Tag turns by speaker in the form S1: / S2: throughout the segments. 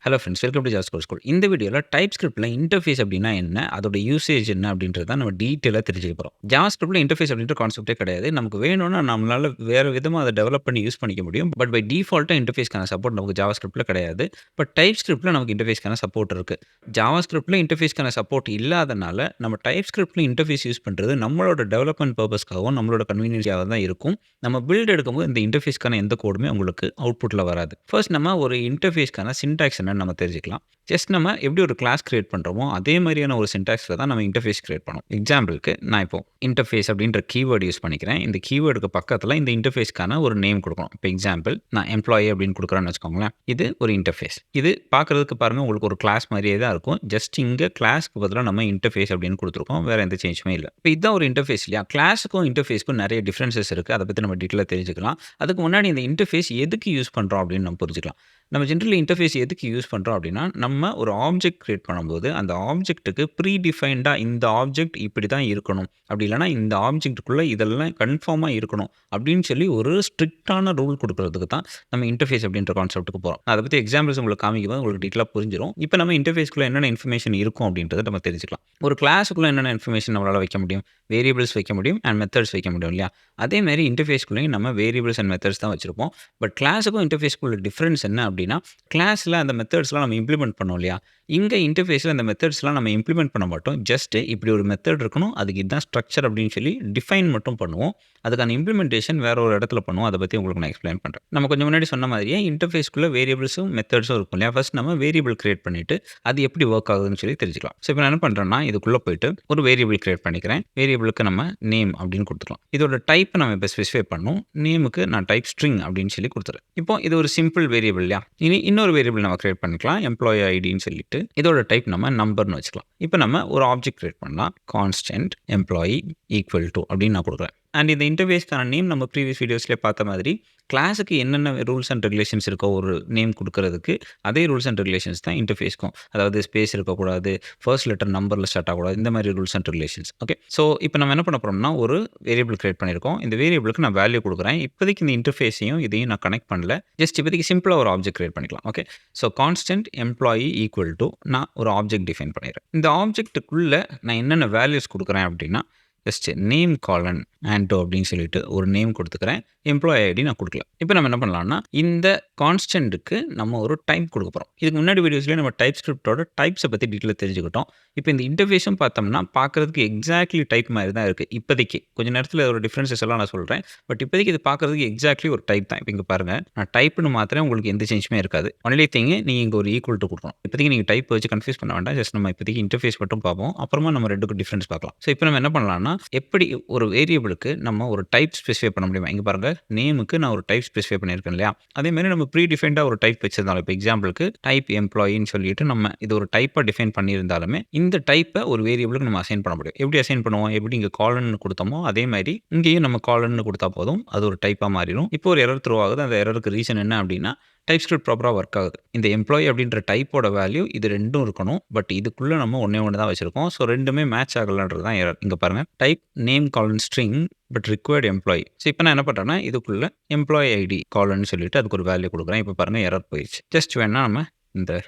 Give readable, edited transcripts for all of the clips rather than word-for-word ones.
S1: Hello friends, welcome to jazz course. இந்த வீடியோவில் டைப்ஸ்கிரிப்டில் interface அப்படின்னா என்ன, அதோட யூசேஜ் என்ன அப்படின்றது தான் நம்ம டீட்டெயிலாக தெரிஞ்சுக்க போகிறோம். ஜாவாஸ்கிரிப்டில் இன்டர்ஃபேஸ் அப்படின்ற கான்செப்ட்டே கிடையாது. நமக்கு வேணும்னா நம்மளால் வேறு விதமாக அதை டெவலப் பண்ணி யூஸ் பண்ணிக்க முடியும். பட் பை டிஃபால்ட்டாக இன்டர்ஃபேஸ்க்கான சப்போர்ட் நமக்கு ஜாவாஸ்கிரிப்டில் கிடையாது. பட் டைப்ஸ்கிரிப்டில் நமக்கு இன்டர்ஃபேஸ்க்கான சப்போர்ட் இருக்குது. ஜாவாஸ்கிரிப்டில் இன்டர்ஃபேஸ்க்கான சப்போர்ட் இல்லாதனால நம்ம டைப்ஸ்கிரிப்டில் இன்டர்ஃபேஸ் யூஸ் பண்ணுறது நம்மளோட டெவலப்மெண்ட் பர்பஸ்க்காகவும் நம்மளோட கன்வீனியன்ஸாக தான் இருக்கும். நம்ம பில்ட் எடுக்கும்போது இந்த இன்டர்ஃபேஸ்க்கான எந்த கோடுமே உங்களுக்கு அவுட்புட்டில் வராது. ஃபர்ஸ்ட் நம்ம ஒரு இன்டர்ஃபேஸ்க்கான சின்டாக்ஸ் என்னன்னு நம்ம தெரிஞ்சுக்கலாம். ஜஸ்ட் நம்ம எப்படி ஒரு கிளாஸ் கிரியேட் பண்ணுறோமோ அதே மாதிரியான ஒரு சின்டாக்ஸில் தான் நம்ம இன்டர்ஃபேஸ் கிரியேட் பண்ணோம். எக்ஸாம்பிளுக்கு நான் இப்போ இன்டர்ஃபேஸ் அப்படின்ற கீவேர்டு யூஸ் பண்ணிக்கிறேன். இந்த கீவேர்டுக்கு பக்கத்தில் இந்த இன்டர்ஃபேஸ்க்கான ஒரு நேம் கொடுக்கணும். இப்போ எக்ஸாம்பிள் நான் எம்ப்ளாயி அப்படின்னு கொடுக்குறேன்னு வச்சுக்கோங்களேன். இது ஒரு இன்டர்ஃபேஸ். இது பார்க்குறதுக்கு பாருங்கள் உங்களுக்கு ஒரு கிளாஸ் மாதிரியே தான் இருக்கும். ஜஸ்ட் இங்கே கிளாஸ்க்கு பதிலாக நம்ம இன்டர்ஃபேஸ் அப்படின்னு கொடுத்துருக்கோம். வேறு எந்த சேஞ்சுமே இல்லை. இப்போ இதுதான் ஒரு இன்டர்ஃபேஸ் இல்லையா? கிளாஸுக்கும் இன்டர்ஃபேஸ்க்கும் நிறைய டிஃப்ரென்சஸ் இருக்குது. அதை பற்றி நம்ம டீட்டெயிலாக தெரிஞ்சுக்கலாம். அதுக்கு முன்னாடி இந்த இன்டர்ஃபேஸ் எதுக்கு யூஸ் பண்ணுறோம் அப்படின்னு நம்ம புரிஞ்சுக்கலாம். நம்ம ஜென்ரலி இன்டர்ஃபேஸ் எதுக்கு யூஸ் பண்ணுறோம் அப்படின்னா, நம்ம ஒரு ஆப்ஜெக்ட் கிரியேட் பண்ணும்போது அந்த ஆப்ஜெக்ட்டுக்கு ப்ரீ டிஃபைன்டாக இந்த ஆப்ஜெக்ட் இப்படி தான் இருக்கணும், அப்படி இல்லைனா இந்த ஆப்ஜெக்ட்டுக்குள்ளே இதெல்லாம் கன்ஃபார்மாக இருக்கணும் அப்படின்னு சொல்லி ஒரு ஸ்ட்ரிக்டான ரூல் கொடுக்கறதுக்கு தான் நம்ம இன்டர்ஃபேஸ் அப்படின்ற கான்செப்ட்டுக்கு போகிறோம். அதை பற்றி எக்ஸாம்பிள்ஸ் உங்களுக்கு காமிக்கும்போது உங்களுக்கு டீட்டெயிலாக புரிஞ்சிடும். இப்போ நம்ம இன்டர்ஃபேஸ்க்குள்ளே என்னென்ன இன்ஃபர்மேஷன் இருக்கும் அப்படின்றத நம்ம தெரிஞ்சுக்கலாம். ஒரு கிளாஸுக்குள்ளே என்னென்ன இன்ஃபர்மேஷன் நம்மளால் வைக்க முடியும், வேரியபிள்ஸ் வைக்க முடியும் அண்ட் மெத்தட்ஸ் வைக்க முடியும் இல்லையா? அதேமாதிரி இன்டர்ஃபேஸ்க்குள்ளேயும் நம்ம வேரியபிள்ஸ் அண்ட் மெத்தட்ஸ் தான் வச்சுருப்போம். பட் கிளாஸுக்கும் இன்டர்ஃபேஸ்க்குள்ள டிஃப்ரென்ஸ் என்ன அப்படின்னா, கிளாஸில் அந்த மெத்தட்ஸ்லாம் நம்ம இம்ப்ளிமெண்ட் பண்ணோம் இல்லையா? இங்கே இன்டர்ஃபேஸில் அந்த மெத்தட்ஸ்லாம் நம்ம இம்ப்ளிமெண்ட் பண்ண மாட்டோம். ஜஸ்ட் இப்படி ஒரு மெத்தட் இருக்கணும், அதுக்கு இதுதான் ஸ்ட்ரக்சர் அப்படின்னு சொல்லி டிஃபைன் மட்டும் பண்ணுவோம். அதுக்கான இம்ப்ளிமெண்டேஷன் வேற ஒரு இடத்துல பண்ணுவோம். அதை பற்றி உங்களுக்கு நான் எக்ஸ்பிளைன் பண்ணுறேன். நம்ம கொஞ்சம் முன்னாடி சொன்ன மாதிரியே இன்டர்ஃபேஸ்க்குள்ளே வேரியபிள்ஸும் மெத்தட்ஸும் இருக்கும் இல்லையா? ஃபர்ஸ்ட் நம்ம வேரியபிள் கிரியேட் பண்ணிவிட்டு அது எப்படி ஒர்க் ஆகுதுன்னு சொல்லி தெரிஞ்சுக்கலாம். ஸோ இப்போ நான் என்ன பண்ணுறேன்னா, இதுக்குள்ளே போயிட்டு ஒரு வேரியபிள் கிரியேட் பண்ணிக்கிறேன். வேரியபிளுக்கு நம்ம நேம் அப்படின்னு கொடுத்துக்கலாம். இதோட டைப் நம்ம இப்போ ஸ்பெசிஃபை பண்ணணும். நேமுக்கு நான் டைப் ஸ்ட்ரிங் அப்படின்னு சொல்லி கொடுத்துறேன். இப்போ இது ஒரு சிம்பிள் வேரியபிள் இல்லையா? இனி இன்னொரு வேரியபிள் நம்ம கிரியேட் பண்ணிக்கலாம், எம்ப்ளாயி ஐடின்னு சொல்லிட்டு. இதோட டைப் நம்ம நம்பர்னு வச்சுக்கலாம். இப்போ நம்ம ஒரு ஆப்ஜெக்ட் கிரியேட் பண்ணலாம். கான்ஸ்டன்ட் எம்ப்ளாயி ஈக்குவல் டு அப்படின்னு நான் கொடுக்குறேன். அண்ட் இந்த இன்டர்ஃபேஸ்க்கான நேம் நம்ம ப்ரீவியஸ் வீடியோஸ்லேயே பார்த்த மாதிரி கிளாஸுக்கு என்னென்ன ரூல்ஸ் அண்ட் ரெகுலேஷன்ஸ் இருக்கோ ஒரு நேம் கொடுக்கறதுக்கு அதே ரூல்ஸ் அண்ட் ரெகுலேஷன்ஸ் தான் இன்டர்ஃபேஸ்க்கும். அதாவது ஸ்பேஸ் இருக்கக்கூடாது, ஃபர்ஸ்ட் லெட்டர் நம்பரில் ஸ்டார்ட் ஆகக்கூடாது, இந்த மாதிரி rules and regulations. Okay, so இப்போ நம்ம என்ன பண்ண போகிறோம்னா, ஒரு வேரியபிள் கிரியேட் பண்ணியிருக்கோம். இந்த வேரியபிளுக்கு நான் வேல்யூ கொடுக்குறேன். இப்போதைக்கு இந்த இன்டர்ஃபேஸையும் இதையும் நான் கனெக்ட் பண்ணல. ஜஸ்ட் இப்போதைக்கு சிம்பிளாக ஒரு ஆப்ஜெக்ட் கிரியேட் பண்ணிக்கலாம். Okay, so constant employee equal to நான் ஒரு ஆப்ஜெக்ட் டிஃபைன் பண்ணிடுறேன். இந்த ஆப்ஜெக்ட்டுக்குள்ளே நான் என்னென்ன வேல்யூஸ் கொடுக்குறேன் அப்படின்னா, ஜஸ்ட் நேம் காலன் ஆண்டோ அப்படின்னு சொல்லிட்டு ஒரு நேம் கொடுத்துக்கிறேன். எம்ப்ளாயி ஐடி நான் கொடுக்கல. இப்போ நம்ம என்ன பண்ணலாம்னா, இந்த கான்ஸ்டன்ட்டுக்கு நம்ம ஒரு டைப் கொடுக்க போகிறோம். இதுக்கு முன்னாடி வீடியோஸ்லேயே நம்ம டைப்ஸ்கிரிப்டோட டைப்ஸை பற்றி டீட்டெயிலாக தெரிஞ்சுக்கிட்டோம். இப்போ இந்த இன்டர்ஃபேஸும் பார்த்தோம்னா பார்க்குறதுக்கு எக்ஸாக்ட்லி டைப் மாதிரி தான் இருக்குது. இப்போதைக்கு கொஞ்சம் நேரத்தில் ஒரு டிஃப்ரென்சஸ் எல்லாம் நான் சொல்கிறேன். பட் இப்போதைக்கு இது பார்க்குறதுக்கு எக்ஸாக்ட்லி ஒரு டைப் தான். இப்போ இங்கே பாருங்கள், நான் டைப்னு மாத்திரம் உங்களுக்கு எந்த சேஞ்சுமே இருக்காது. ஒன்லி திங் நீங்கள் இங்கே ஒரு ஈக்குவல் டு கொடுக்கணும். இப்போதைக்கு நீங்கள் டைப் வச்சு கன்ஃபியூஸ் பண்ண வேண்டாம். ஜஸ்ட் நம்ம இப்போதைக்கு இன்டர்ஃபேஸ் மட்டும் பார்ப்போம். அப்புறமா நம்ம ரெண்டுக்கும் டிஃப்ரென்ஸ் பார்க்கலாம். ஸோ இப்போ நம்ம என்ன பண்ணலாம்னா, எப்படி ஒரு வேரியபிளுக்கு நம்ம ஒரு டைப் ஸ்பெசிஃபை பண்ண முடியுமா? இங்கே பாருங்கள், நேமுக்கு நான் ஒரு டைப் ஸ்பெசிஃபை பண்ணியிருக்கேன் இல்லையா? அதேமாதிரி நம்ம ப்ரீ டிஃபைன்டாக ஒரு டைப் வச்சிருந்தாலும், இப்போ எக்ஸாம்பிளுக்கு டைப் எம்ப்ளாயின்னு சொல்லிட்டு நம்ம இது ஒரு டைப்பாக டிஃபைன் பண்ணியிருந்தாலுமே இந்த டைப்பை ஒரு வேரியபிளுக்கு நம்ம அசைன் பண்ண முடியும். எப்படி அசைன் பண்ணுவோம்? எப்படி இங்கே காலன்னு கொடுத்தோமோ அதே மாதிரி இங்கேயும் நம்ம காலன்னு கொடுத்தா போதும், அது ஒரு டைப்பாக மாறிடும். இப்போ ஒரு எரர் த்ரோ ஆகுது. அந்த எரருக்கு ரீசன் என்ன அப்படின்னா, டைப்ஸ்கிரிப்ட் ப்ராப்பராக ஒர்க் ஆகுது. இந்த எம்ப்ளாயி அப்படின்ற டைப்போட வேல்யூ இது ரெண்டும் இருக்கணும். பட் இதுக்குள்ளே நம்ம ஒன்றே ஒன்று தான் வச்சுருக்கோம். ஸோ ரெண்டுமே மேட்ச் ஆகலன்றது தான் எரர். இங்கே பாருங்கள், type name colon string but required employee. So இப்போ நான் என்ன பண்ணுறேன்னா, இதுக்குள்ளே எம்ப்ளாயி ஐடி காலன்னு சொல்லிட்டு அதுக்கு ஒரு வேல்யூ கொடுக்குறேன். இப்போ பாருங்கள், எரர் போயிடுச்சு. ஜஸ்ட் வேணால் நம்ம இந்த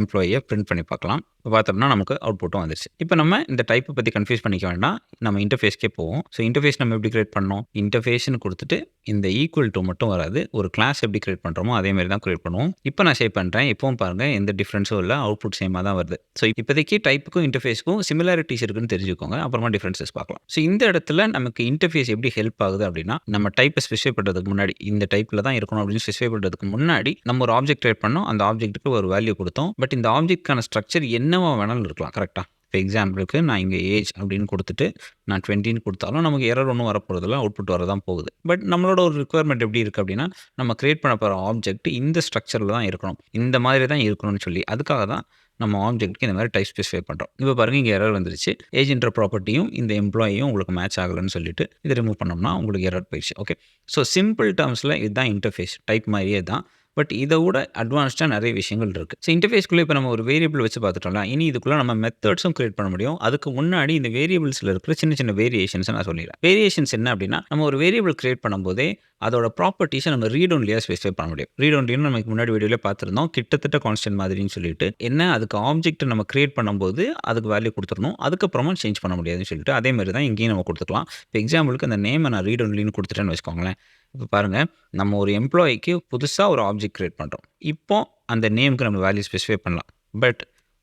S1: எம்ப்ளாயியை பிரிண்ட் பண்ணி பார்க்கலாம். இப்போ பார்த்தோம்னா நமக்கு அவுட்புட்டும் வந்துருச்சு. இப்போ நம்ம இந்த டைப்பை பற்றி கன்ஃபியூஸ் பண்ணிக்க வேண்டாம். நம்ம இன்டர்ஃபேஸ்க்கே போவோம். ஸோ இன்டர்ஃபேஸ் நம்ம எப்படி கிரியேட் பண்ணோம்? இன்டர்ஃபேஸ்னு கொடுத்துட்டு இந்த ஈக்குவல் டு மட்டும் வராது. ஒரு கிளாஸ் எப்படி கிரியேட் பண்ணுறோமோ அதே மாதிரி தான் கிரியேட் பண்ணுவோம். இப்போ நான் சேவ் பண்ணுறேன். இப்போவும் பாருங்கள், எந்த டிஃப்ரென்ஸும் இல்லை. அவுட்புட் சேமாக தான் வருது. ஸோ இப்போதைக்கு டைப்புக்கும் இன்டர்ஃபேஸ்க்கும் சிமிலாரிட்டிஸ் இருக்குன்னு தெரிஞ்சுக்கோங்க. அப்புறமா டிஃப்ரென்சஸ் பார்க்கலாம். ஸோ இந்த இடத்துல நமக்கு இன்டர்ஃபேஸ் எப்படி ஹெல்ப் ஆகுது அப்படின்னா, நம்ம டைப்பை ஸ்பெசிஃபை பண்ணுறதுக்கு முன்னாடி, இந்த டைப்பில் தான் இருக்கணும் அப்படின்னு ஸ்பெசிஃபை பண்ணுறதுக்கு முன்னாடி நம்ம ஒரு ஆப்ஜெக்ட் கிரியேட் பண்ணோம். அந்த ஆப்ஜெக்ட்டுக்கு ஒரு வேல்யூ கொடுத்தோம். பட் இந்த ஆப்ஜெக்ட்கான ஸ்ட்ரக்சர் என்னவா வேணாலும் இருக்கலாம். கரெக்டாக? இப்போ எக்ஸாம்பிளுக்கு நான் இங்கே ஏஜ் அப்படின்னு கொடுத்துட்டு நான் 20ன்னு கொடுத்தாலும் நமக்கு எரர் ஒன்றும் வரப்போகிறதில்ல. அவுட்புட் வர தான் போகுது. பட் நம்மளோட ஒரு ரிக்குவயர்மெண்ட் எப்படி இருக்குது அப்படின்னா, நம்ம கிரியேட் பண்ண போகிற ஆப்ஜெக்ட் இந்த ஸ்ட்ரக்சரில் தான் இருக்கணும், இந்த மாதிரி தான் இருக்கணும்னு சொல்லி அதுக்காக தான் நம்ம ஆப்ஜெக்ட்டுக்கு இந்த மாதிரி டைப் ஸ்பெசிஃபை பண்ணுறோம். இப்போ பாருங்கள், இங்கே எரர் வந்துருச்சு. ஏஜ்ன்ற ப்ராப்பர்ட்டியும் இந்த எம்ப்ளாயியும் உங்களுக்கு மேட்ச் ஆகலைன்னு சொல்லிட்டு இதை ரிமூவ் பண்ணோம்னா உங்களுக்கு எரர் போயிடுச்சு. ஓகே, ஸோ சிம்பிள் டேர்ம்ஸில் இதுதான் இன்டர்ஃபேஸ். டைப் மாதிரியே தான். பட் இத விட அட்வான்ஸ்டா நெறைய விஷயங்கள் இருக்கு. ஸோ இன்டர்ஃபேஸ்க்குள்ள இப்ப நம்ம ஒரு வேரியபிள் வச்சு பார்த்துட்டோம்ல. இனி இதுக்குள்ள நம்ம மெத்தட்ஸும் கிரியேட் பண்ண முடியும். அதுக்கு முன்னாடி இந்த வேரியபிள்ஸ்ல இருக்கிற சின்ன சின்ன வேரியேஷன்ஸ நான் சொல்லிர்றேன். வேரியேஷன்ஸ் என்ன அப்டின்னா, நம்ம ஒரு வேரியபிள் கிரியேட் பண்ணும்போதே அதோட ப்ராப்பர்ட்டீஸ நம்ம ரீட் ஒன்லியா ஸ்பெசிஃபை பண்ண முடியும். ரீட் ஒன்லின்னு நமக்கு முன்னாடி வீடியோல பார்த்திருந்தோம். கிட்டத்தட்ட கான்ஸ்டன்ட் மாதிரின்னு சொல்லிட்டு. என்ன அதுக்கு ஆப்ஜெக்ட் நம்ம கிரியேட் பண்ணும்போது அதுக்கு வேல்யூ குடுத்துறணும். அதுக்கப்புறமா சேஞ்ச் பண்ண முடியாதுன்னு சொல்லிட்டு, அதே மாரி தான் இங்கேயும் நம்ம குடுத்துக்கலாம். இப்ப எக்ஸாம்பிளுக்கு அந்த நேம நான் ரீட் ஒன்லின்னு குடுத்துட்டேன்னு வச்சுக்கோங்களேன். இப்ப பாருங்க, நம்ம ஒரு எம்ப்ளாயிக்கு புதுசா ஒரு ஆப்ஜெக்ட் கிரியேட் பண்றோம். இப்போ அந்த நேம்க்கு நம்ம வேல்யூ ஸ்பெசிஃபை பண்ணலாம். பட்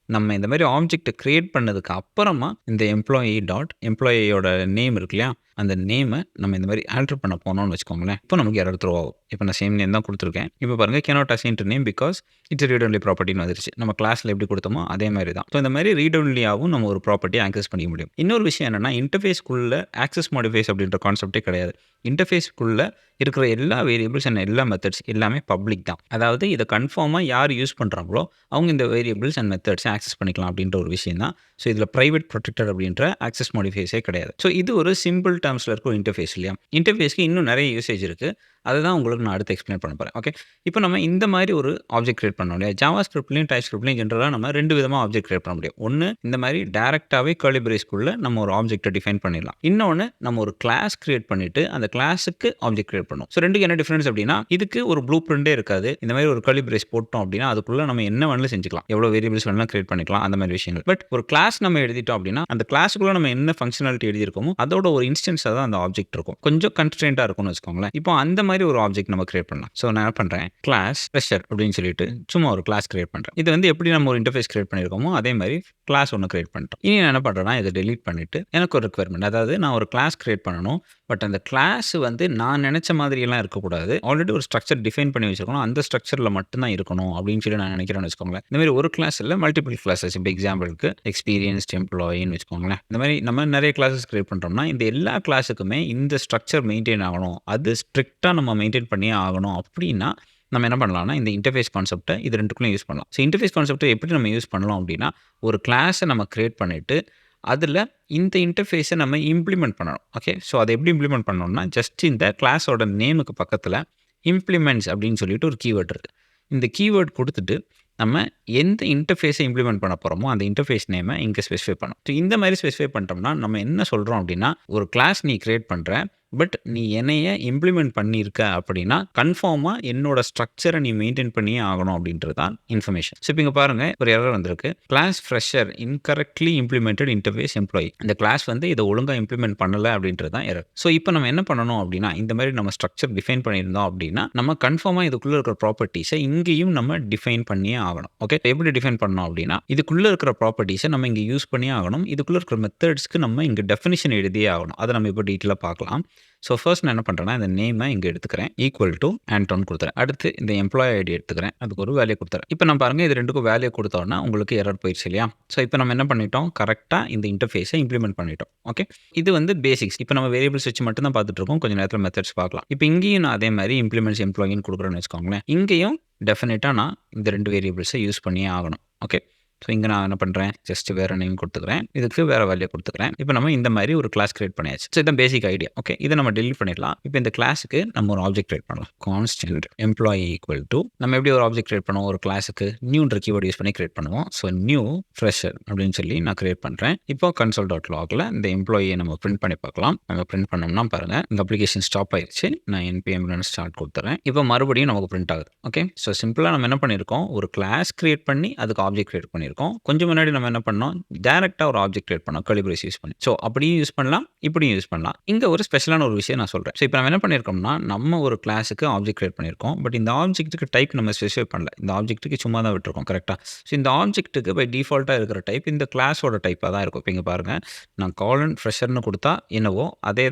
S1: நம்ம இந்த மாரி ஆப்ஜெக்ட்ட கிரியேட் பண்ணதுக்கு அப்புறமா இந்த எம்ப்ளாயியோட நேம் இருக்கு இல்லையா? அந்த நேம நம்ம இந்த மாரி ஆல்டர் பண்ண போனோம்னு வச்சுக்கோங்களேன். இப்போ நமக்கு எரர் த்ரோ ஆகும். இப்போ நான் சேம் நேம் தான் குடுத்துருக்கேன். இப்போ பாருங்க cannot assign to name because it's read only ப்ராப்பர்ட்டின்னு வந்துருச்சு. நம்ம கிளாஸ்ல எப்படி குடுத்தோமோ அதே மாரி தான். ஸோ இந்த மாரி ரீட் ஒன்லியாவும் நம்ம ஒரு ப்ராப்பர்ட்டிய ஆக்சஸ் பண்ணிக்க முடியும். இன்னொரு விஷயம் என்னன்னா, இன்டர்ஃபேஸ்க்குள்ள ஆக்சஸ் மாடிஃபைஸ் அப்படின்ற கான்செப்ட்டே கிடையாது. இன்டர்ஃபேஸ்க்குள்ள இருக்கிற எல்லா வேரியபிள்ஸ் அண்ட் எல்லா மெத்தட்ஸ் எல்லாமே பப்ளிக் தான். அதாவது இத கன்ஃபார்மா யார் யூஸ் பண்றாங்களோ, அவங்க இந்த வேரியபிள்ஸ் அண்ட் மெத்தட்ஸ ஆக்சஸ் பண்ணிக்கலாம் அப்படின்ற ஒரு விஷயம் தான். ஸோ இதில பிரைவேட் ப்ரொடெக்டட் அப்படின்ற ஆக்சஸ் மாடிஃபைஸே கிடையாது. ஸோ இது ஒரு சிம்பிள் டெர்ம்ஸ்ல இருக்க ஒரு இன்டர்ஃபேஸ் இல்லையா? இன்டர்ஃபேஸ்க்கு இன்னும் நெறைய யூசேஜ் இருக்கு. அதுதான் உங்களுக்கு நான் அடுத்து எக்ஸ்ப்ளைன் பண்ண போறேன். ஓகே. இப்போ நம்ம இந்த மாரி ஒரு ஆப்ஜெக்ட் கிரியேட் பண்ணோம் இல்லையா? ஜாவாஸ்கிரிப்ட்லயும், டைப்ஸ்கிரிப்ட்லயும் ஜெனரலா நம்ம 2 விதமா ஆப்ஜெக்ட் கிரியேட் பண்ண முடியும். ஒண்ணு இந்த மாரி டைரக்ட்டாவே கர்லி பிரேஸ்க்குள்ள நம்ம ஒரு ஆப்ஜெக்ட்ட டிஃபைன் பண்ணிடலாம். இன்னொன்னு நம்ம ஒரு கிளாஸ் கிரியேட் பண்ணிட்டு அந்த கிளாஸ்க்கு ஆப்ஜெக்ட் கிரியேட் பண்ணுவோம். ஸோ 2க்கும் என்ன டிஃபரன்ஸ் அப்படின்னா, இதுக்கு ஒரு ப்ளூ பிரிண்டே இருக்காது. இந்த மாரி ஒரு கர்லி பிரேஸ் போட்டோம் அப்படின்னா, அதுக்குள்ள நம்ம என்ன வேணாலும் செஞ்சுக்கலாம். எவ்வளோ வேரியபிள்ஸ் வேணாலும் கிரியேட் பண்ணிக்கலாம். அந்த மாரி விஷயங்கள். பட் ஒரு கிளாஸ் நம்ம எழுதிட்டோம் அப்படின்னா, அந்த கிளாஸ்க்குள்ள நம்ம என்ன ஃபங்ஷனாலிட்டி எழுதியிருக்கோமோ, அதோட ஒரு இன்ஸ்டன்ஸா தான் அந்த ஆப்ஜெக்ட் இருக்கும். கொஞ்சம் கன்ஸ்ட்ரெயின்ட்டா இருக்கும்னு வச்சுக்கோங்களேன். இப்போ அந்த மாரி ஒரு ஆப்ஜெக்ட் நம்ம கிரியேட் பண்ணலாம். ஸோ நான் என்ன பண்றேன், கிளாஸ் ஃப்ரெஷர் அப்படின்னு சொல்லிட்டு சும்மா ஒரு கிளாஸ் கிரியேட் பண்றேன். இது வந்து எப்படி நம்ம ஒரு இன்டர்ஃபேஸ் கிரியேட் பண்ணியிருக்கோமோ, அதே மாரி கிளாஸ் ஒண்ணு கிரியேட் பண்ணிட்டோம். இனி நான் என்ன பண்றேன்னா, இத டெலீட் பண்ணிட்டு எனக்கு ஒரு ரிக்வயர்மென்ட். அதாவது நான் ஒரு கிளாஸ் கிரியேட் பண்ணணும். பட் அந்த கிளாஸ் வந்து நான் நெனச்ச மாதிரியெல்லாம் இருக்கக்கூடாது. ஆல்ரெடி ஒரு ஸ்ட்ரக்சர் டிஃபைன் பண்ணி வச்சிருக்கணும். அந்த ஸ்ட்ரக்சர்ல மட்டும் தான் இருக்கணும் அப்படின்னு சொல்லி நான் நெனைக்கிறேன்னு வச்சுக்கோங்களேன். இந்த மாரி ஒரு கிளாஸ் இல்ல மல்டிபிள் கிளாஸஸ். இப்போ எக்ஸாம்பிளுக்கு எக்ஸ்பீரியன்ஸ்ட் எம்ப்ளாயின்னு வச்சுக்கோங்களேன். இந்த மாரி நம்ம நெறைய கிளாஸஸ் கிரியேட் பண்றோம்னா, இந்த எல்லா கிளாஸுக்குமே இந்த ஸ்ட்ரக்சர் மெயின்டெயின் ஆகணும். அது ஸ்ட்ரிக்ட்டா நம்ம மெயின்டெயின் பண்ணியே ஆகணும் அப்படின்னா, நம்ம என்ன பண்ணலாம்னா, இந்த இன்டர்ஃபேஸ் கான்செப்ட்ட இது 2க்குள்ளயும் யூஸ் பண்ணலாம். ஸோ இன்டர்ஃபேஸ் கான்செப்ட்ட எப்படி நம்ம யூஸ் பண்ணலாம் அப்படின்னா, ஒரு கிளாஸ நம்ம கிரியேட் பண்ணிட்டு, அதுல இந்த இன்டர்ஃபேஸ நம்ம இம்ப்ளிமெண்ட் பண்ணணும். ஓகே. ஸோ அத எப்படி இம்ப்ளிமெண்ட் பண்ணணும்னா, ஜஸ்ட் இந்த கிளாஸோட நேமுக்கு பக்கத்துல இம்ப்ளிமெண்ட்ஸ் அப்படின்னு சொல்லிட்டு ஒரு கீவேர்ட் இருக்கு. இந்த கீவேர்ட் குடுத்துட்டு, நம்ம எந்த இன்டர்ஃபேஸ இம்ப்ளிமெண்ட் பண்ண போறோமோ, அந்த இன்டர்ஃபேஸ் நேம இங்க ஸ்பெசிஃபை பண்ணணும். ஸோ இந்த மாரி ஸ்பெசிஃபை பண்ணிட்டோம்னா, நம்ம என்ன சொல்றோம் அப்படின்னா, ஒரு கிளாஸ் நீ கிரியேட் பண்ற. பட் நீ என்னைய இம்ப்ளிமெண்ட் பண்ணியிருக்க அப்படின்னா, கன்ஃபார்மா என்னோட ஸ்ட்ரக்சர நீ மெயின்டெயின் பண்ணியே ஆகணும் அப்படின்றது தான் இன்ஃபர்மேஷன். ஸோ இப்ப இங்க பாருங்க, ஒரு எரர் வந்திருக்கு. Class fresher incorrectly implemented interface employee. இந்த கிளாஸ் வந்து இத ஒழுங்கா இம்ப்ளிமெண்ட் பண்ணல அப்படின்றது தான் எரர். ஸோ இப்ப நம்ம என்ன பண்ணணும் அப்படின்னா, இந்த மாரி நம்ம ஸ்ட்ரக்சர் டிஃபைன் பண்ணியிருந்தோம் அப்படின்னா, நம்ம கன்ஃபார்மா இதுக்குள்ள இருக்கிற ப்ராப்பர்ட்டீஸ இங்கேயும் நம்ம டிஃபைன் பண்ணியே ஆகணும். ஓகே. எப்படி டிஃபைன் பண்ணணும் அப்படின்னா, இதுக்குள்ள இருக்கிற ப்ராப்பர்ட்டீஸ நம்ம இங்க யூஸ் பண்ணியே ஆகணும். இதுக்குள்ள இருக்கிற மெத்தட்ஸ்க்கு நம்ம இங்க டெஃபினிஷன் எழுதியே ஆகணும். அத நம்ம இப்ப டீட்டெயிலா பார்க்கலாம். ஸோ ஃபர்ஸ்ட் நான் என்ன பண்றேன்னா, இந்த நேம இங்க எடுத்துக்கிறேன். ஈக்குவல் டூ ஆண்டோன் குடுத்துறேன். அடுத்து இந்த எம்ப்ளாயி ஐடி எடுத்துக்கிறேன். அதுக்கு ஒரு வேல்யூ குடுத்துறேன். இப்ப நான் பாருங்க, இது 2க்கும் வேல்யூ குடுத்தோம்னா உங்களுக்கு எரர் போயிருச்சு இல்லையா? ஸோ இப்ப நம்ம என்ன பண்ணிட்டோம், கரெக்ட்டா இந்த இன்டர்ஃபேஸ இம்ப்ளிமெண்ட் பண்ணிட்டோம். ஓகே. இது வந்து பேசிக்ஸ். இப்ப நம்ம வேரியபிள்ஸ் வச்சு மட்டும் தான் பார்த்துட்டு இருக்கோம். கொஞ்ச நேரத்துல மெத்தட்ஸ் பார்க்கலாம். இப்ப இங்கேயும் நான் அதே மாரி இம்ப்ளிமெண்ட்ஸ் எம்ப்ளாயின்னு குடுக்குறேன்னு வச்சுக்கோங்களேன். இங்கேயும் டெஃபினட்டா நான் இந்த 2 வேரியபிள்ஸ யூஸ் பண்ணியே ஆகணும். ஓகே. ஸோ இங்க நான் என்ன பண்றேன், ஜஸ்ட் வேற நேம் குடுத்துக்கிறேன். இதுக்கு வேற வேல்யூ குடுத்துக்கிறேன். இப்ப நம்ம இந்த மாரி ஒரு கிளாஸ் கிரியேட் பண்ணியாச்சு. ஸோ இதான் பேசிக் ஐடியா. ஓகே. இத நம்ம டெலீட் பண்ணிடலாம். இப்ப இந்த கிளாஸ்க்கு நம்ம ஒரு ஆப்ஜெக்ட் கிரியேட் பண்ணலாம். கான்ஸ்டன்ட் எம்ப்ளாயி ஈக்குவல் டூ நம்ம எப்படி ஒரு ஆப்ஜெக்ட் கிரியேட் பண்ணுவோம், ஒரு கிளாஸ்க்கு நியூன்ற கீவேர்ட் யூஸ் பண்ணி கிரியேட் பண்ணுவோம். ஸோ நியூ ஃப்ரெஷர் அப்படின்னு சொல்லி நான் கிரியேட் பண்றேன். இப்போ கன்சோல் டாட் லாக்ல இந்த எம்ப்ளாயியை நம்ம பிரிண்ட் பண்ணி பார்க்கலாம். நம்ம பிரிண்ட் பண்ணோம்னா பாருங்க, இந்த அப்ளிகேஷன் ஸ்டாப் ஆயிருச்சு. நான் npm run ஸ்டார்ட் குடுத்துறேன். இப்போ மறுபடியும் நமக்கு பிரிண்ட் ஆகுது. ஓகே. ஸோ சிம்பிளா நம்ம என்ன பண்ணியிருக்கோம், ஒரு கிளாஸ் கிரியேட் பண்ணி அதுக்கு ஆப்ஜெக்ட் கிரியேட் பண்ணியிருக்கோம். கொஞ்சம் முன்னாடி நம்ம என்ன பண்ணோம், டைரக்ட்டா ஒரு ஆப்ஜெக்ட் கிரியேட் பண்ணோம் கர்லி பிரேஸ் யூஸ் பண்ணி. ஸோ அப்படியும் யூஸ் பண்ணலாம், இப்படியும் யூஸ் பண்ணலாம். இங்க ஒரு ஸ்பெஷலான ஒரு விஷயம் நான் சொல்றேன். ஸோ இப்போ நம்ம என்ன பண்ணியிருக்கோம்னா, நம்ம ஒரு கிளாஸ்க்கு ஆப்ஜெக்ட் கிரியேட் பண்ணியிருக்கோம். பட் இந்த ஆப்ஜெக்ட்டுக்கு டைப் நம்ம ஸ்பெசிஃபை பண்ணல. இந்த ஆப்ஜெக்ட்டுக்கு சும்மா தான் விட்டுருக்கோம். கரெக்ட்டா? ஸோ இந்த ஆப்ஜெக்ட்டுக்கு பை டிஃபால்ட்டா இருக்கிற டைப் இந்த கிளாஸோட டைப்பா தான் இருக்கும். இப்போ இங்க பாருங்க, நான் காலன் ஃப்ரெஷர்ன்னு குடுத்தா என்னவோ அதே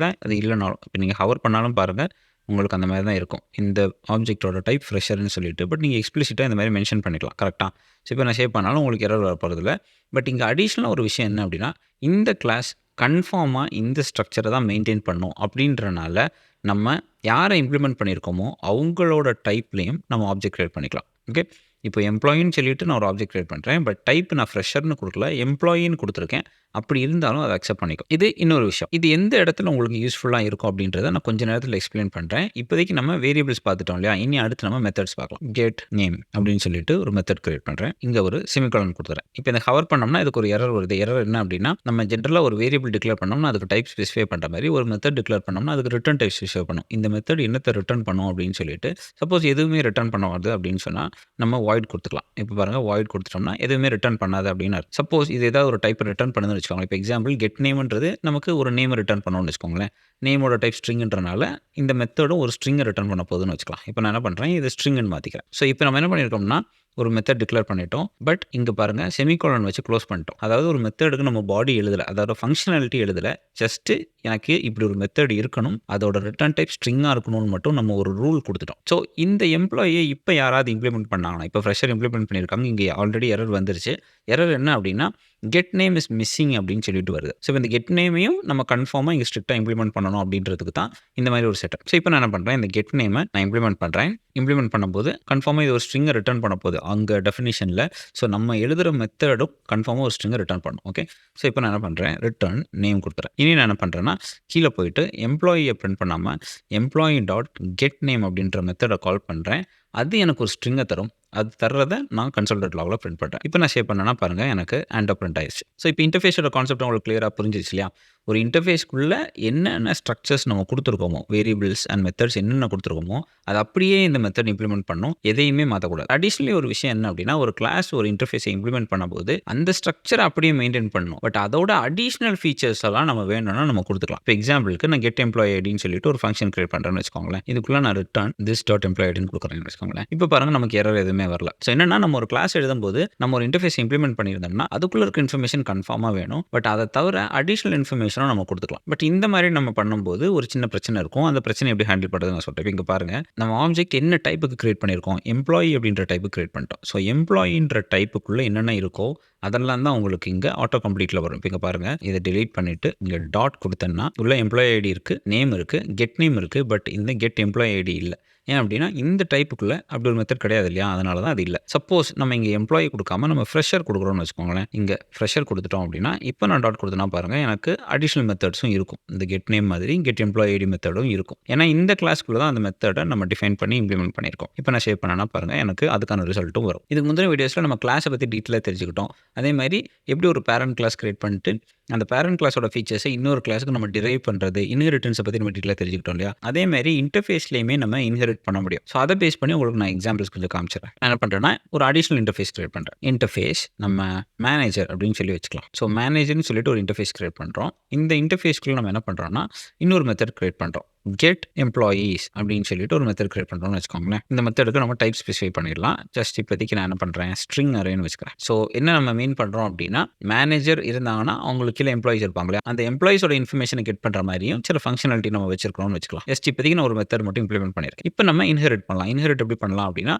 S1: தான் அது இல்லனாலும். இப்போ நீங்க ஹவர் பண்ணாலும் பாருங்க, உங்களுக்கு அந்த மாரி தான் இருக்கும். இந்த ஆப்ஜெக்ட்டோட டைப் ஃப்ரெஷர்ன்னு சொல்லிட்டு. பட் நீங்க எக்ஸ்பிளிசிட்டா இந்த மாரி மென்ஷன் பண்ணிக்கலாம். கரெக்ட்டா? ஸோ இப்போ நான் சேவ் பண்ணாலும் உங்களுக்கு எரர் வரப்போறதில்ல. பட் இங்க அடிஷனலா ஒரு விஷயம் என்ன அப்படின்னா, இந்த கிளாஸ் கன்ஃபார்மா இந்த ஸ்ட்ரக்சர தான் மெயின்டெயின் பண்ணும் அப்படின்றனால, நம்ம யார இம்ப்ளிமெண்ட் பண்ணியிருக்கோமோ, அவங்களோட டைப்லயும் நம்ம ஆப்ஜெக்ட் கிரியேட் பண்ணிக்கலாம். ஓகே. இப்போ எம்ப்ளாயின்னு சொல்லிட்டு நான் ஒரு ஆப்ஜெக்ட் கிரியேட் பண்ணுறேன். பட் டைப் நான் ஃப்ரெஷர்னு கொடுக்கல, எம்ப்ளாயின்னு கொடுத்துருக்கேன். அப்படி இருந்தாலும் அதை அக்செப்ட் பண்ணிக்கும். இது இன்னொரு விஷயம். இது எந்த இடத்துல உங்களுக்கு யூஸ்ஃபுல்லா இருக்கும் அப்படின்றத நான் கொஞ்ச நேரத்தில் எக்ஸ்பிளைன் பண்ணுறேன். இப்போதைக்கு நம்ம வேரியபிள்ஸ் பார்த்துட்டோம் இல்லையா? இனி அடுத்து நம்ம மெத்தட்ஸ் பார்க்கலாம். கெட் நேம் அப்படின்னு சொல்லிட்டு ஒரு மெத்தட் கிரியேட் பண்ணுறேன். இங்கே ஒரு செமிகோலன் கொடுத்துறேன். இப்போ இந்த ஹவர் பண்ணோம்னா இதுக்கு ஒரு எரர் வருது. எரர் என்ன அப்படின்னா, நம்ம ஜென்ரலாக ஒரு வேரியபிள் டிக்ளேர் பண்ணோம்னா அதுக்கு டைப் ஸ்பெசிஃபை பண்ணுற மாதிரி ஒரு மெத்தட் டிக்ளேர் பண்ணோம்னா அதுக்கு ரிட்டர்ன் டைப் ஸ்பெசிஃபை பண்ணும். இந்த மெத்தட் என்னத்தை ரிட்டர்ன் பண்ணும் அப்படின்னு சொல்லிட்டு, சப்போஸ் எதுவுமே ரிட்டர்ன் பண்ண வருது அப்படின்னு சொன்னால் நம்ம வாய்ட் கொடுத்துக்கலாம். இப்போ பாருங்கள், வாய்ட் கொடுத்துட்டோம்னா எதுவுமே ரிட்டர்ன் பண்ணாது அப்படின்னு. சப்போஸ் இது ஏதாவது ஒரு டைப் ரிட்டர்ன் பண்ணுதுன்னு வச்சுக்கோங்க. இப்போ எக்ஸாம்பிள் கெட் நேம்ன்றது நமக்கு ஒரு நேம் ரிட்டர்ன் பண்ணணும்னு வச்சுக்கோங்களேன். நேமோட டைப் ஸ்ட்ரிங்ன்றனால இந்த மெத்தடும் ஒரு ஸ்ட்ரிங்கை ரிட்டர்ன் பண்ண போகுதுன்னு வச்சுக்கலாம். இப்போ நான் என்ன பண்ணுறேன், இது ஸ்ட்ரிங்னு மாற்றிக்கிறேன். ஸோ இப்போ நம்ம என்ன பண்ணியிருக்கோம்னா ஒரு மெத்தட் டிக்ளேர் பண்ணிட்டோம். பட் இங்கே பாருங்கள், செமிகோலன் வச்சு க்ளோஸ் பண்ணிட்டோம். அதாவது ஒரு மெத்தடுக்கு நம்ம பாடி எழுதலை, அதாவது ஃபங்க்ஷனாலிட்டி எழுதலை. ஜஸ்ட்டு எனக்கு இப்படி ஒரு மெத்தட் இருக்கணும், அதோட ரிட்டர்ன் டைப் ஸ்ட்ரிங்காக இருக்கணும்னு மட்டும் நம்ம ஒரு ரூல் கொடுத்துட்டோம். ஸோ இந்த எம்ப்ளாயை இப்போ யாராவது இம்ப்ளிமெண்ட் பண்ணாங்கன்னா, இப்போ ஃப்ரெஷர் இம்ப்ளிமெண்ட் பண்ணியிருக்காங்க, இங்கே ஆல்ரெடி எரர் வந்துருச்சு. எரர் என்ன அப்படின்னா, கெட் நேம் இஸ் மிஸ்ஸிங் அப்படின்னு சொல்லிட்டு வருது. ஸோ இந்த கெட் நேமையும் நம்ம கன்ஃபார்மாக இங்கே ஸ்ட்ரிக்டாக இம்ப்ளிமெண்ட் பண்ணணும் அப்படின்றதுக்கு தான் இந்த மாதிரி ஒரு செட்டப். ஸோ இப்போ நான் என்ன பண்ணுறேன், இந்த கெட் நேமை நான் இம்ப்ளிமெண்ட் பண்ணுறேன். இம்ப்ளிமெண்ட் பண்ணும்போது கன்ஃபார்மாக இது ஒரு ஸ்ட்ரிங்கை ரிட்டர்ன் பண்ண போகுது அங்கே டெஃபினிஷனில். ஸோ நம்ம எழுதுகிற மெத்தடும் கன்ஃபார்மாக ஒரு ஸ்ட்ரிங்கை ரிட்டர்ன் பண்ணும். ஓகே, ஸோ இப்போ நான் என்ன பண்ணுறேன், ரிட்டர்ன் நேம் கொடுத்துறேன். இனி நான் என்ன பண்ணுறேன்னா, கீழே போயிட்டு எம்ப்ளாயியை பிரிண்ட் பண்ணாமல் எம்ப்ளாயி டாட் கெட் நேம் அப்படின்ற மெத்தடை கால் பண்ணுறேன். அது எனக்கு ஒரு ஸ்ட்ரிங்கை தரும். அது தர்றதை நான் கன்சோல் லாகில் பிரிண்ட் பண்ணுறேன். இப்போ நான் ஷேர் பண்ணேன்னா பாருங்கள், எனக்கு ஆண்டோ பிரிண்ட் ஆயிடுச்சு. ஸோ இப்போ இன்டர்ஃபேஸோட கான்செப்ட் உங்களுக்கு கிளியராக புரிஞ்சிச்சு இல்லையா? ஒரு இன்டர்ஃபேஸ்க்குள்ளே என்னென்ன ஸ்ட்ரக்சர்ஸ் நம்ம கொடுத்துருக்கோமோ, வேரியபிள்ஸ் அண்ட் மெத்தட்ஸ் என்னென்ன கொடுத்துருக்கோமோ அது அப்படியே இந்த மெத்தட் இம்ப்ளிமெண்ட் பண்ணணும், எதையுமே மாற்றக்கூடாது. அடிஷ்னலி ஒரு விஷயம் என்ன அப்படின்னா, ஒரு கிளாஸ் ஒரு இன்டர்ஃபேஸை இம்ப்ளிமெண்ட் பண்ணும்போது அந்த ஸ்ட்ரக்சரை அப்படியே மெயின்டைன் பண்ணணும். பட் அதோட அடிஷ்னல் ஃபீச்சர்ஸ் எல்லாம் நம்ம வேணும்னா நம்ம கொடுத்துக்கலாம். இப்போ எக்ஸாம்பிளுக்கு நான் கெட் எம்ப்ளாயி ஐடின்னு சொல்லிட்டு ஒரு ஃபங்க்ஷன் கிரியேட் பண்ணுறேன்னு வச்சுக்கோங்களேன். இதுக்குள்ளே நான் ரிட்டர்ன் திஸ் டாட் எம்ப்ளாயி ஐடின்னு கொடுக்குறேன்னு வச்சுக்கோங்களேன். இப்போ பாருங்கள், நமக்கு எரர் எதுவுமே வரல. ஸோ என்னன்னா, நம்ம ஒரு கிளாஸ் எழுதும்போது நம்ம ஒரு இன்டர்ஃபேஸ் இம்ப்ளிமெண்ட் பண்ணியிருந்தோம்னா அதுக்குள்ள இருக்க இன்ஃபர்மேஷன் கன்ஃபார்மாக வேணும். பட் அதை தவிர அடிஷ்னல் இன்ஃபர்மேஷனும் நம்ம கொடுத்துக்கலாம். பட் இந்த மாதிரி நம்ம பண்ணும்போது ஒரு சின்ன பிரச்சனை இருக்கும். அந்த பிரச்சனை எப்படி ஹேண்டில் பண்ணுறது நான் சொல்கிறேன். இங்கே பாருங்கள், நம்ம ஆப்ஜெக்ட் என்ன டைப்புக்கு கிரியேட் பண்ணியிருக்கோம், எம்ப்ளாயி அப்படின்ற டைப்புக்கு கிரியேட் பண்ணிட்டோம். ஸோ எம்ப்ளாயின்ற டைப்புக்குள்ளே என்னென்ன இருக்கோ அதெல்லாம் தான் உங்களுக்கு இங்கே ஆட்டோ கம்ப்ளீட்டில் வரும். இப்போ இங்கே பாருங்கள், இதை டெலீட் பண்ணிவிட்டு இங்கே டாட் கொடுத்தேன்னா உள்ள எம்ப்ளாயி ஐடி இருக்குது, நேம் இருக்குது, கெட் நேம் இருக்குது. பட் இந்த கெட் எம்ப்ளாயி ஐடி இல்லை. ஏன் அப்படின்னா இந்த டைப்புக்குள்ளே அப்படி ஒரு மெத்தட் கிடையாது இல்லையா? அதனால தான் அது இல்லை. சப்போஸ் நம்ம இங்கே எம்ப்ளாயி கொடுக்காம நம்ம ஃப்ரெஷர் கொடுக்குறோம்னு வச்சுக்கோங்களேன். இங்கே ஃப்ரெஷர் கொடுத்துட்டோம் அப்படின்னா இப்போ நான் டாட் கொடுத்தனா பாருங்கள், எனக்கு அடிஷ்னல் மெத்தட்ஸும் இருக்கும். இந்த கெட் நேம் மாதிரி கெட் எம்ப்ளாயி ஐடி மெத்தடும் இருக்கும். ஏன்னா இந்த கிளாஸ்க்குள்ளே தான் அந்த மெத்தடை நம்ம டிஃபைன் பண்ணி இம்ப்ளிமெண்ட் பண்ணியிருக்கோம். இப்போ நான் ஷேர் பண்ணனா பாருங்கள், எனக்கு அதுக்கான ரிசல்ட்டும் வரும். இதுக்கு முந்தின வீடியோஸில் நம்ம கிளாஸை பற்றி டீட்டெயிலாக தெரிஞ்சுக்கிட்டோம். அதே மாதிரி எப்படி ஒரு பேரண்ட் கிளாஸ் கிரியேட் பண்ணிட்டு அந்த பேரண்ட் கிளாஸோட ஃபீச்சர்ஸை இன்னொரு கிளாஸுக்கு நம்ம டிரைவ் பண்ணுறது, இன்ஹெரிட்டன்ஸை பற்றி நம்ம டீட்டெயிலாக தெரிஞ்சுக்கிட்டோம் இல்லையா? அதே மாதிரி இன்டர்ஃபேஸ்லேயுமே நம்ம இன்ஹெரிட் பண்ண முடியும். ஸோ அதை பேஸ் பண்ணி உங்களுக்கு நான் எக்ஸாம்பிள்ஸ் கொஞ்சம் காமிச்சிடுறேன். நான் என்ன பண்ணுறேன்னா, ஒரு அடிஷ்னல் இன்டர்ஃபேஸ் கிரியேட் பண்ணுறேன். இன்டர்ஃபேஸ் நம்ம மேனேஜர் அப்படின்னு சொல்லி வச்சுக்கலாம். ஸோ மேனேஜர்னு சொல்லிட்டு ஒரு இன்டர்ஃபேஸ் கிரியேட் பண்ணுறோம். இந்த இன்டர்ஃபேஸ்க்குள்ளே நம்ம என்ன பண்ணுறோம்னா இன்னொரு மெத்தட் கிரியேட் பண்ணுறோம். கெட் எம்ப்ளாயீஸ் அப்படின்னு சொல்லிட்டு ஒரு மெத்தட் கிரியேட் பண்ணுறோம்னு வச்சுக்கோங்களேன். இந்த மெத்தடுக்கு நம்ம டைப் ஸ்பெசிஃபை பண்ணிடலாம். ஜஸ்ட் இப்போதைக்கு நான் என்ன பண்ணுறேன், ஸ்ட்ரிங் அரேன்னு வச்சுக்கிறேன். ஸோ என்ன நம்ம மீன் பண்ணுறோம் அப்படின்னா, மேனேஜர் இருந்தாங்கன்னா அவங்களுக்கு கீழே எம்ப்ளாயிஸ் இருப்பாங்களே, அந்த எம்ப்ளாயிஸோட இன்ஃபர்மேஷனை கெட் பண்ணுற மாதிரியும் சில ஃபங்க்ஷனாலிட்டி நம்ம வச்சிருக்கோம்னு வச்சுக்கலாம். ஜஸ்ட் இப்போதைக்கு நான் ஒரு மெத்தட் மட்டும் இம்ப்ளிமெண்ட் பண்ணியிருக்கேன். இப்போ நம்ம இன்ஹெரிட் பண்ணலாம். இன்ஹெரிட் எப்படி பண்ணலாம் அப்படின்னா,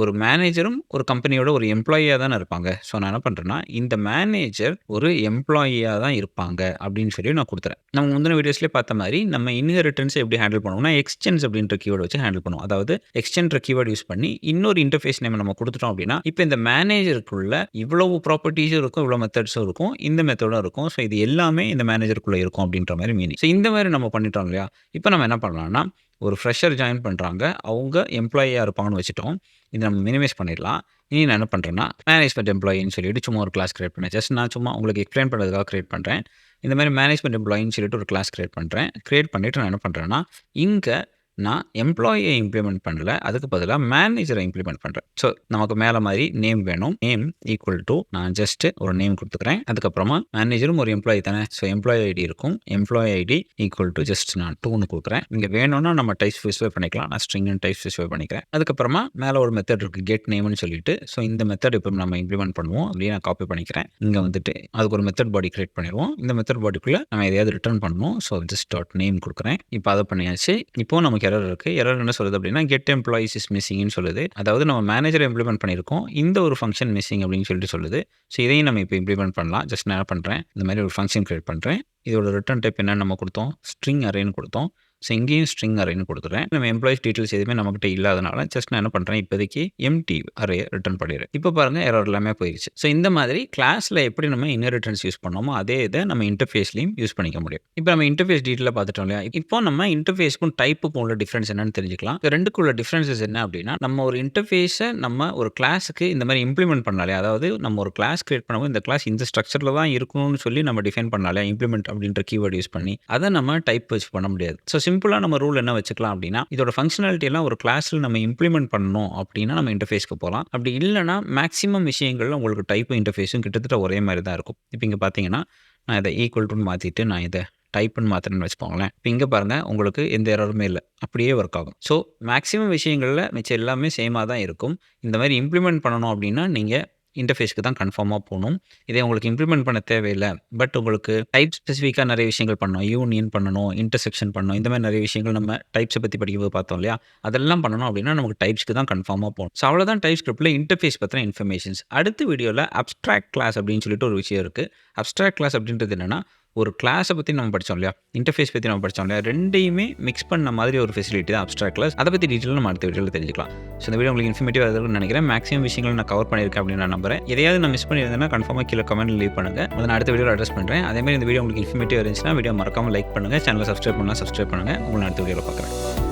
S1: ஒரு மேனேஜரும் ஒரு கம்பெனியோட ஒரு எம்ப்ளாயியாக தானே இருப்பாங்க. ஸோ நான் என்ன பண்ணுறேன்னா, இந்த மேனேஜர் ஒரு எம்ப்ளாயியாக தான் இருப்பாங்க அப்படின்னு சொல்லி நான் கொடுத்துறேன். நம்ம முந்தின வீடியோஸ்லேயே பார்த்த மாதிரி நம்ம இன்ஹெரிட்டன்ஸை எப்படி ஹேண்டில் பண்ணுவோம்னா, எக்ஸ்டென்ஸ் அப்படின்ற கீவேர்டு வச்சு ஹேண்டில் பண்ணுவோம். அதாவது எக்ஸ்டென்ற கீவேர்டு யூஸ் பண்ணி இன்னொரு இன்டர்ஃபேஸ் நேம் நம்ம கொடுத்துட்டோம் அப்படின்னா, இப்போ இந்த மேனேஜருக்குள்ள இவ்வளவு ப்ராப்பர்ட்டிஸும் இருக்கும், இவ்வளோ மெத்தட்ஸும் இருக்கும், இந்த மெத்தடும் இருக்கும். ஸோ இது எல்லாமே இந்த மேனேஜருக்குள்ளே இருக்கும் அப்படின்ற மாதிரி மீனிங். ஸோ இந்த மாதிரி நம்ம பண்ணிட்டோம் இல்லையா? இப்போ நம்ம என்ன பண்ணலாம்னா, ஒரு ஃப்ரெஷர் ஜாயின் பண்ணுறாங்க, அவங்க எம்ப்ளாயியாக இருப்பாங்கன்னு வச்சுட்டோம். இதை நம்ம மினிமைஸ் பண்ணிடலாம். இனி நான் என்ன பண்ணுறேன்னா, மேனேஜ்மெண்ட் எம்ப்ளாயின்னு சொல்லிட்டு சும்மா ஒரு கிளாஸ் கிரியேட் பண்ணேன். ஜஸ்ட் நான் சும்மா உங்களுக்கு எக்ஸ்பிளைன் பண்ணுறதுக்காக கிரியேட் பண்ணுறேன். இந்த மாதிரி மேனேஜ்மெண்ட் எம்ப்ளாயின்னு சொல்லிட்டு ஒரு கிளாஸ் கிரியேட் பண்ணுறேன். கிரியேட் பண்ணிவிட்டு நான் என்ன பண்ணுறேன்னா, இங்கே நான் எம்ப்ளாயியை இம்ப்ளிமெண்ட் பண்ணல, அதுக்கு பதிலாக மேனேஜரை இம்ப்ளிமெண்ட் பண்ணுறேன். ஸோ நமக்கு மேலே மாதிரி நேம் வேணும். நேம் ஈக்குவல் டு நான் ஜஸ்ட் ஒரு நேம் கொடுத்துக்கிறேன். அதுக்கப்புறமா மேனேஜரும் ஒரு எம்ப்ளாயி தானே, ஸோ எம்ப்ளாயி ஐடி இருக்கும். Employee ID equal to just நான் 2ன்னு கொடுக்குறேன். இங்கே வேணும்னா நம்ம டைப் ஸ்பெசிஃபை பண்ணிக்கலாம். நான் ஸ்ட்ரிங்னு டைப் ஸ்பெசிஃபை பண்ணிக்கிறேன். அதுக்கப்புறமா மேலே ஒரு மெத்தட் இருக்குது, கெட் நேம்னு சொல்லிட்டு. ஸோ இந்த மெத்தட் இப்போ நம்ம இம்ப்ளிமெண்ட் பண்ணுவோம் அப்படியே நான் காப்பி பண்ணிக்கிறேன். இங்கே வந்துட்டு அதுக்கு ஒரு மெத்தட் பாடி கிரியேட் பண்ணிடுவோம். இந்த மெத்தட் பாடிக்குள்ளே நம்ம எதையாவது ரிட்டர்ன் பண்ணணும். ஸோ ஜஸ்ட் டாட் நேம் கொடுக்குறேன். இப்போ அதை பண்ணியாச்சு. இப்போ நமக்கு எரர் இருக்குது. எரர் என்ன சொல்லுது அப்படின்னா, கெட் எம்ப்ளாயிஸ் இஸ் மிஸ்ஸிங்னு சொல்லுது. அதாவது நம்ம மேனேஜரை இம்ப்ளிமெண்ட் பண்ணியிருக்கோம், இந்த ஒரு ஃபங்க்ஷன் மிஸ்ஸிங் அப்படின்னு சொல்லிட்டு சொல்லுது. ஸோ இதையும் நம்ம இப்போ இம்ப்ளிமெண்ட் பண்ணலாம். ஜஸ்ட் நான் என்ன பண்ணுறேன், இந்த மாதிரி ஒரு ஃபங்க்ஷன் கிரியேட் பண்ணுறேன். இதோட ரிட்டர்ன் டைப் என்னன்னு நம்ம கொடுத்தோம், ஸ்ட்ரிங் அரேன்னு கொடுத்தோம். ஸோ இங்கேயும் ஸ்ட்ரிங் அரேன்னு கொடுத்துறேன். நம்ம எம்ப்ளாயீஸ் டீட்டெயில்ஸ் எதுவுமே நம்மகிட்ட இல்லாதனால ஜஸ்ட் நான் என்ன பண்ணுறேன், இப்போதைக்கு எம்டி அரே ரிட்டர்ன் பண்ணிடுறேன். இப்போ பாருங்கள் எரர் எல்லாமே போயிடுச்சு. ஸோ இந்த மாதிரி கிளாஸில் எப்படி நம்ம இன்ஹெரிட்டன்ஸ் யூஸ் பண்ணோமோ அதே இதை நம்ம இன்டர்ஃபேஸ்லையும் யூஸ் பண்ணிக்க முடியும். இப்போ நம்ம இன்டர்ஃபேஸ் டீட்டெயிலாக பார்த்துட்டோம் இல்லையா? இப்போ நம்ம இன்டர்ஃபேஸ்க்கும் டைப்புக்கும் உள்ள டிஃப்ரென்ஸ் என்னன்னு தெரிஞ்சுக்கலாம். இது ரெண்டுக்குள்ள டிஃப்ரென்சஸ் என்ன அப்படின்னா, நம்ம ஒரு இன்டர்ஃபேஸை நம்ம ஒரு கிளாஸுக்கு இந்த மாதிரி இம்ப்ளிமெண்ட் பண்ணாலே, அதாவது நம்ம ஒரு கிளாஸ் கிரியேட் பண்ணும்போது இந்த கிளாஸ் இந்த ஸ்ட்ரக்சரில் தான் இருக்கணும்னு சொல்லி நம்ம டிஃபைன் பண்ணாலே, இம்ப்ளிமெண்ட் அப்படின்ற கீவேர்டு யூஸ் பண்ணி அதை நம்ம டைப் வச்சு பண்ண முடியாது. ஸோ சிம்பிளாக நம்ம ரூல் என்ன வச்சுக்கலாம் அப்படின்னா, இதோட ஃபங்க்ஷனாலிட்டி எல்லாம் ஒரு கிளாஸில் நம்ம இம்ப்ளிமெண்ட் பண்ணணும் அப்படின்னா நம்ம இன்டர்ஃபேஸ்க்கு போகலாம். அப்படி இல்லைனா மேக்ஸிமம் விஷயங்கள்ல உங்களுக்கு டைப்பும் இன்டர்ஃபேஸும் கிட்டத்தட்ட ஒரே மாதிரி தான் இருக்கும். இப்போ இங்கே பார்த்தீங்கன்னா நான் இதை ஈக்குவல் டுன்னு மாற்றிட்டு நான் இதை டைப்புன்னு மாத்திரன்னு வச்சுக்கோங்களேன். இப்போ இங்கே பாருங்கள் உங்களுக்கு எந்த எரருமே இல்லை, அப்படியே ஒர்க் ஆகும். ஸோ மேக்ஸிமம் விஷயங்களில் மிச்சம் எல்லாமே சேமாக தான் இருக்கும். இந்த மாதிரி இம்ப்ளிமெண்ட் பண்ணணும் அப்படின்னா நீங்கள் இன்டர்ஃபேஸ்க்கு தான் கன்ஃபார்மாக போகணும். இதே உங்களுக்கு இம்ப்ளிமெண்ட் பண்ண தேவையில்லை, பட் உங்களுக்கு டைப் ஸ்பெசிஃபிக்காக நிறைய விஷயங்கள் பண்ணணும், யூனியன் பண்ணணும், இன்டர்செக்ஷன் பண்ணணும், இந்த மாதிரி நிறைய விஷயங்கள் நம்ம டைப்ஸை பற்றி படிக்கும்போது பார்த்தோம் இல்லையா? அதெல்லாம் பண்ணணும் அப்படின்னா நமக்கு டைப்ஸ்க்கு தான் கன்ஃபார்மாக போகணும். ஸோ அவ்வளோதான் டைப்ஸ்கிரிப்டில் இன்டர்ஃபேஸ் பற்றின இன்ஃபர்மேஷன்ஸ். அடுத்த வீடியோவில் அப்ஸ்ட்ராக்ட் கிளாஸ் அப்படின்னு சொல்லிட்டு ஒரு விஷயம் இருக்குது. அப்ஸ்ட்ராக்ட் கிளாஸ் அப்படின்றது என்னென்னா, ஒரு கிளாஸை பற்றி நம்ம படித்தோம் இல்லையா, இன்டர்ஃபேஸ் பற்றி நம்ம படித்தோம் இல்லையா, ரெண்டையுமே மிக்ஸ் பண்ண மாதிரி ஒரு ஃபெசிலிட்டி தான் அப்ஸ்ட்ராக்ட் கிளாஸ். அதை பற்றி டீட்டெயில் நம்ம அடுத்த வீடியோவில் தெரிஞ்சுக்கலாம். ஸோ இந்த வீடியோ உங்களுக்கு இன்ஃபர்மேட்டிவாக இருக்குன்னு நினைக்கிறேன். மேக்ஸிமம் விஷயங்கள் நான் கவர் பண்ணியிருக்கேன் அப்படின்னு நான் நம்புறேன். எதையாவது நான் மிஸ் பண்ணியிருந்தேன்னா கன்ஃபார்மாக கீழே கமெண்ட் லீவ் பண்ணுங்கள். அதை நான் அடுத்த வீடியோவில் அட்ரஸ் பண்ணுறேன். அதேமாதிரி இந்த வீடியோ உங்களுக்கு இன்ஃபர்மேட்டிவாக இருந்துச்சுன்னா வீடியோ மறக்காமல் லைக் பண்ணுங்கள். சேனலை சப்ஸ்கிரைப் பண்ணுங்கள். உங்களை அடுத்த வீடியோவில் பார்க்குறேன்.